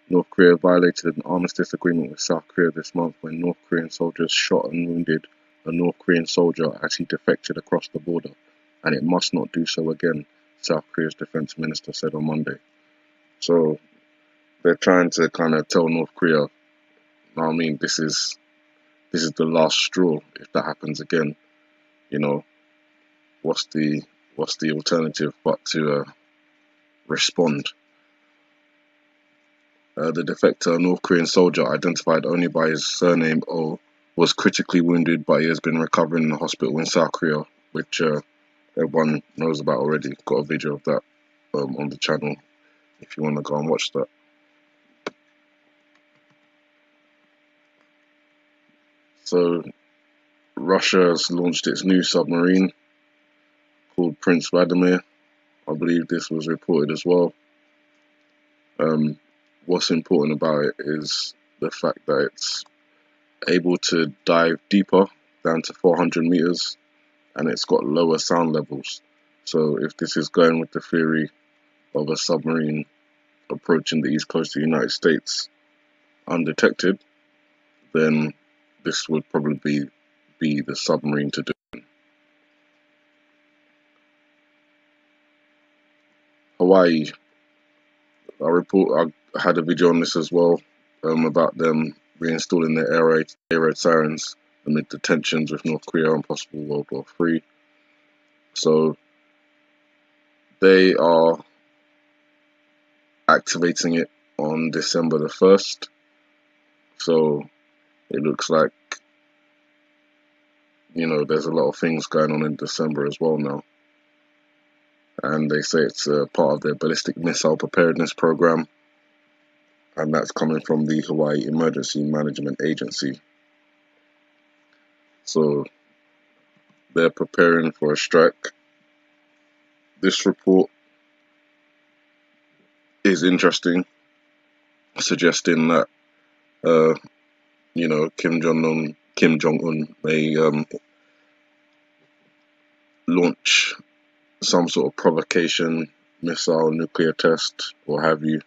North Korea violated an armistice agreement with South Korea this month when North Korean soldiers shot and wounded a North Korean soldier as he defected across the border, and it must not do so again, South Korea's defense minister said on Monday. So they're trying to kind of tell North Korea, I mean, this is the last straw. If that happens again, you know, what's the alternative but to respond? The defector, North Korean soldier, identified only by his surname O, was critically wounded, but he has been recovering in the hospital in South Korea, which everyone knows about already. Got a video of that on the channel if you want to go and watch that. So Russia has launched its new submarine called Prince Vladimir. I believe this was reported as well. What's important about it is the fact that it's able to dive deeper, down to 400 meters, and it's got lower sound levels. So if this is going with the theory of a submarine approaching the east coast of the United States undetected, then this would probably be the submarine to do it. Hawaii, I had a video on this as well, about them reinstalling their air raid sirens amid the tensions with North Korea and possible World War III. So they are activating it on December the 1st. So it looks like, you know, there's a lot of things going on in December as well now. And they say it's a part of their ballistic missile preparedness program, and that's coming from the Hawaii Emergency Management Agency. So they're preparing for a strike. This report is interesting, suggesting that you know, Kim Jong-un may launch some sort of provocation, missile, nuclear test, or have you,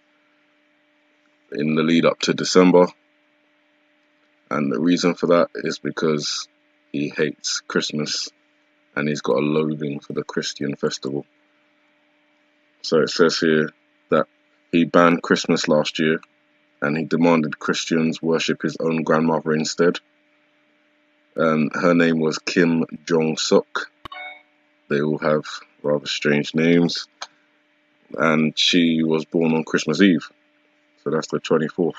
in the lead up to December. And the reason for that is because he hates Christmas and he's got a loathing for the Christian festival. So it says here that he banned Christmas last year and he demanded Christians worship his own grandmother instead. Her name was Kim Jong-suk. They all have rather strange names. And she was born on Christmas Eve. So that's the 24th.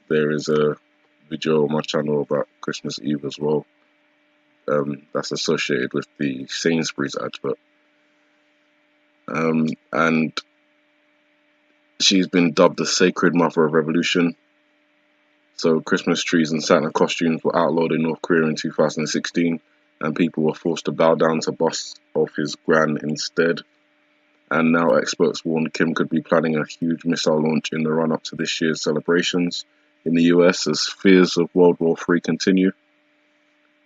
There is a video on my channel about Christmas Eve as well. That's associated with the Sainsbury's advert. And she's been dubbed the Sacred Mother of Revolution. So Christmas trees and Santa costumes were outlawed in North Korea in 2016, and people were forced to bow down to busts of his gran instead. And now experts warn Kim could be planning a huge missile launch in the run-up to this year's celebrations in the US as fears of World War III continue.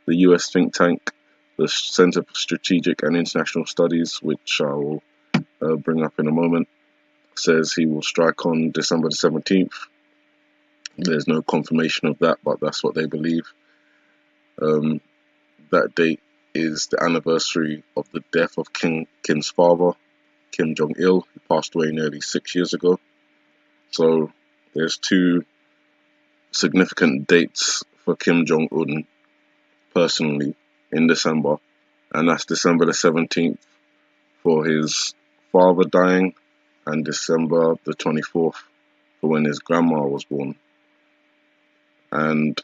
The US think tank, the Center for Strategic and International Studies, which I will bring up in a moment, says he will strike on December the 17th. There's no confirmation of that, but that's what they believe. That date is the anniversary of the death of Kim's father, Kim Jong-il, who passed away nearly 6 years ago. So there's two significant dates for Kim Jong-un personally in December, and that's December the 17th for his father dying and December the 24th for when his grandma was born. And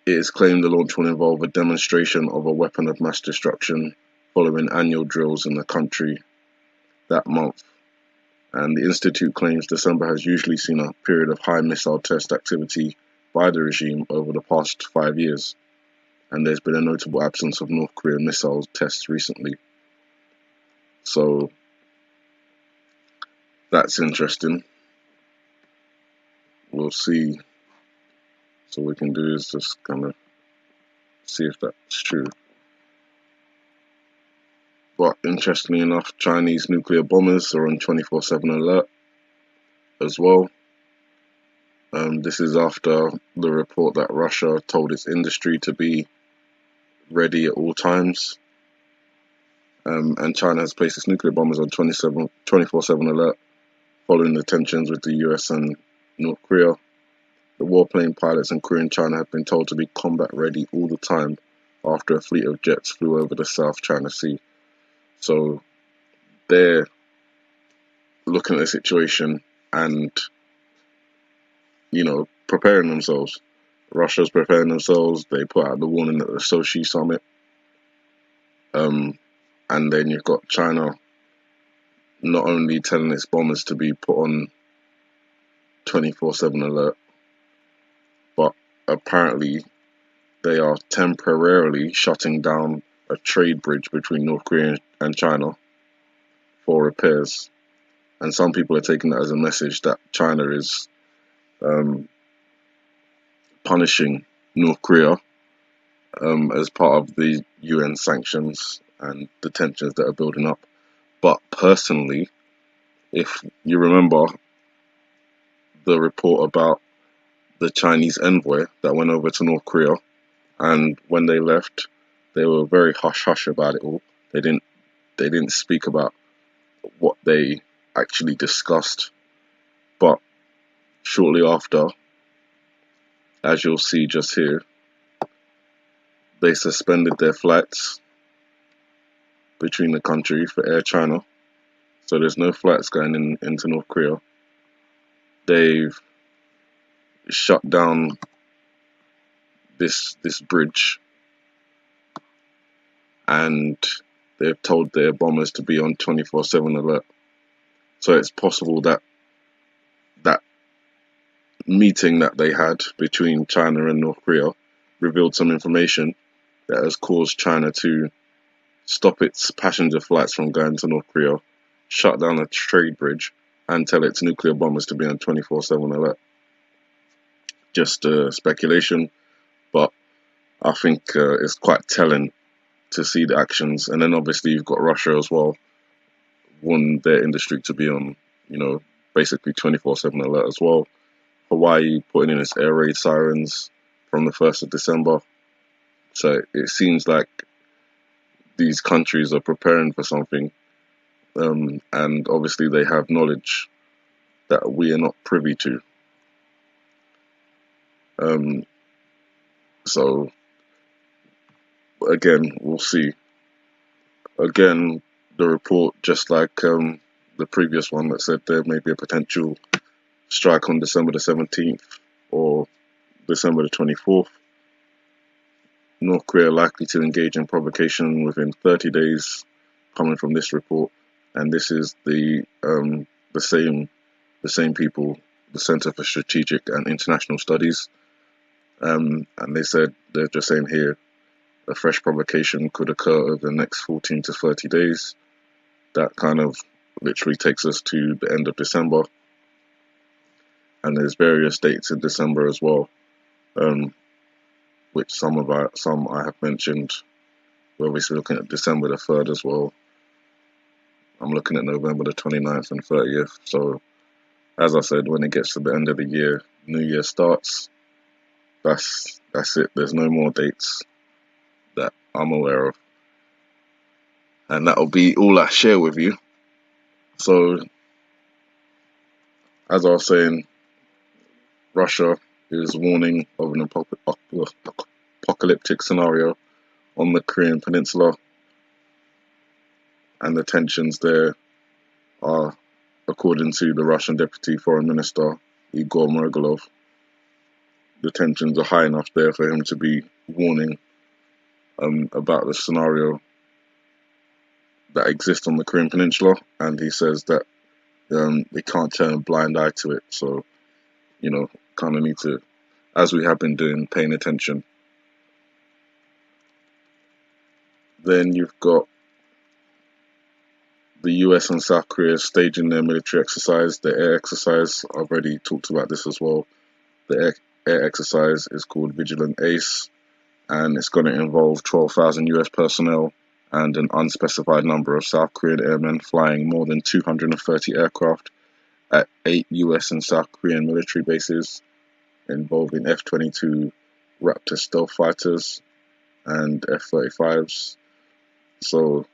it is claimed the launch will involve a demonstration of a weapon of mass destruction following annual drills in the country that month. And the Institute claims December has usually seen a period of high missile test activity by the regime over the past 5 years, and there's been a notable absence of North Korean missile tests recently. So that's interesting. We'll see. So what we can do is just kind of see if that's true. But interestingly enough, Chinese nuclear bombers are on 24/7 alert as well. This is after the report that Russia told its industry to be ready at all times. And China has placed its nuclear bombers on 24/7 alert following the tensions with the US and North Korea. The warplane pilots in Korea and China have been told to be combat ready all the time after a fleet of jets flew over the South China Sea. So they're looking at the situation and, preparing themselves. Russia's preparing themselves. They put out the warning at the Sochi summit. And then you've got China not only telling its bombers to be put on 24/7 alert, but apparently they are temporarily shutting down a trade bridge between North Korea and China for repairs. And some people are taking that as a message that China is punishing North Korea as part of the UN sanctions and the tensions that are building up. But personally, if you remember the report about the Chinese envoy that went over to North Korea, and when they left, they were very hush-hush about it all. They didn't speak about what they actually discussed. But shortly after, as you'll see just here, they suspended their flights between the country for Air China. So there's no flights going into North Korea. They've shut down this bridge, and they've told their bombers to be on 24/7 alert. So it's possible that that meeting that they had between China and North Korea revealed some information that has caused China to stop its passenger flights from going to North Korea, shut down a trade bridge, and tell its nuclear bombers to be on 24/7 alert. Just speculation, but I think it's quite telling to see the actions. And then obviously you've got Russia as well, warned their industry to be on, basically 24/7 alert as well. Hawaii putting in its air raid sirens from the 1st of December. So it seems like these countries are preparing for something, and obviously they have knowledge that we are not privy to. So again, we'll see. Again, the report, just like the previous one that said there may be a potential strike on December the 17th or December the 24th. North Korea likely to engage in provocation within 30 days, coming from this report. And this is the same people, the Center for Strategic and International Studies. And they said, they're just saying here, a fresh provocation could occur over the next 14 to 30 days. That kind of literally takes us to the end of December. And there's various dates in December as well, which some I have mentioned. We're obviously looking at December the 3rd as well. I'm looking at November the 29th and 30th. So, as I said, when it gets to the end of the year, New Year starts. That's it. There's no more dates that I'm aware of. And that'll be all I share with you. So, as I was saying, Russia is warning of an apocalyptic scenario on the Korean Peninsula. And the tensions there are, according to the Russian Deputy Foreign Minister, Igor Margolov, the tensions are high enough there for him to be warning about the scenario that exists on the Korean Peninsula. And he says that they can't turn a blind eye to it. So, kind of need to, as we have been doing, paying attention. Then you've got the US and South Korea staging their military exercise, the air exercise. I've already talked about this as well. The air exercise is called Vigilant Ace, and it's going to involve 12,000 US personnel and an unspecified number of South Korean airmen flying more than 230 aircraft at 8 US and South Korean military bases involving F-22 Raptor stealth fighters and F-35s. So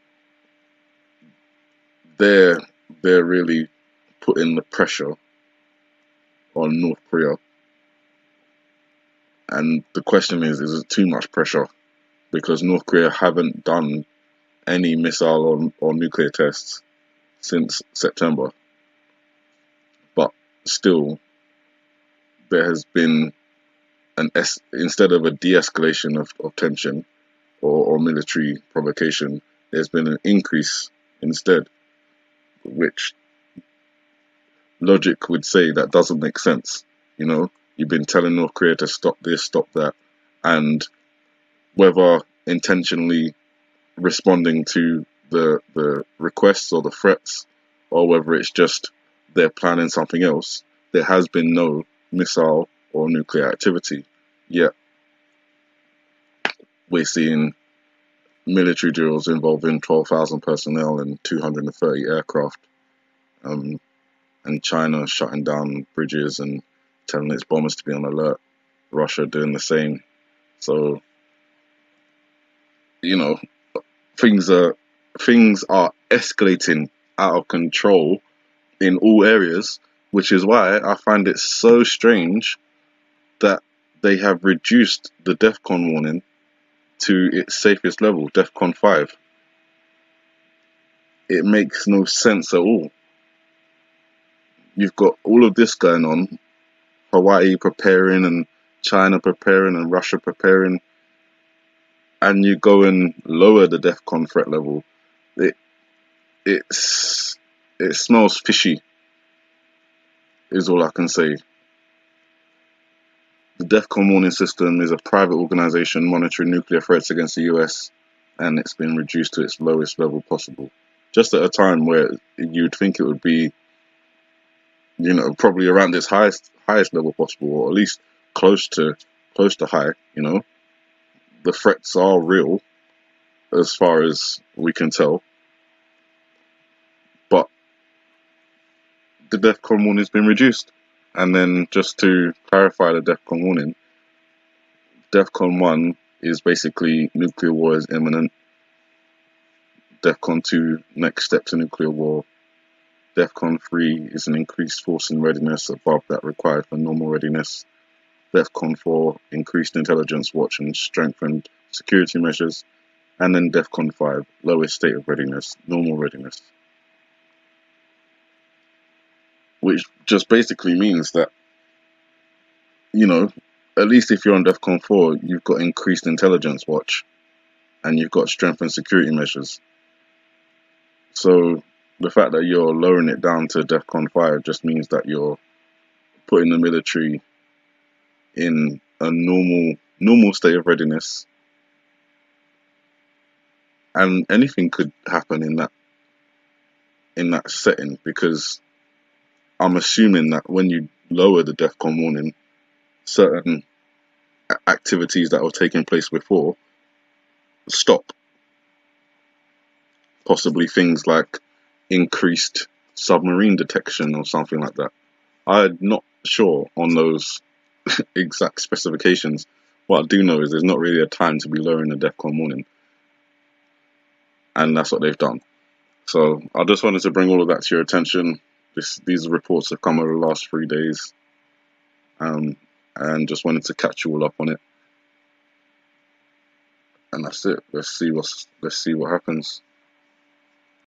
they're really putting the pressure on North Korea. And the question is it too much pressure? Because North Korea haven't done any missile or nuclear tests since September. But still, there has been instead of a de-escalation of tension or military provocation, there's been an increase instead, which logic would say that doesn't make sense. You know, you've been telling North Korea to stop this, stop that, and whether intentionally responding to the requests or the threats, or whether it's just they're planning something else, there has been no missile or nuclear activity. Yet we're seeing military drills involving 12,000 personnel and 230 aircraft, and China shutting down bridges and telling its bombers to be on alert. Russia doing the same. So, you know, things are escalating out of control in all areas, which is why I find it so strange that they have reduced the DEFCON warning to its safest level, DEFCON 5. It makes no sense at all. You've got all of this going on, Hawaii preparing and China preparing and Russia preparing, and you go and lower the DEFCON threat level. It smells fishy, is all I can say. The DEFCON warning system is a private organization monitoring nuclear threats against the US, and it's been reduced to its lowest level possible. Just at a time where you'd think it would be, you know, probably around its highest level possible, or at least close to high. You know, the threats are real, as far as we can tell. But the DEFCON warning has been reduced. And then just to clarify the DEFCON warning, DEFCON 1 is basically nuclear war is imminent. DEFCON 2, next step to nuclear war. DEFCON 3 is an increased force and readiness above that required for normal readiness. DEFCON 4, increased intelligence watch and strengthened security measures. And then DEFCON 5, lowest state of readiness, normal readiness. Which just basically means that, you know, at least if you're on DEFCON 4, you've got increased intelligence watch and you've got strengthened security measures. So the fact that you're lowering it down to DEFCON 5 just means that you're putting the military in a normal state of readiness. And anything could happen in that setting, because I'm assuming that when you lower the DEFCON warning, certain activities that were taking place before stop. Possibly things like increased submarine detection or something like that. I'm not sure on those exact specifications. What I do know is there's not really a time to be lowering the DEFCON warning. And that's what they've done. So I just wanted to bring all of that to your attention. These reports have come over the last 3 days, and just wanted to catch you all up on it. And that's it. Let's see what happens.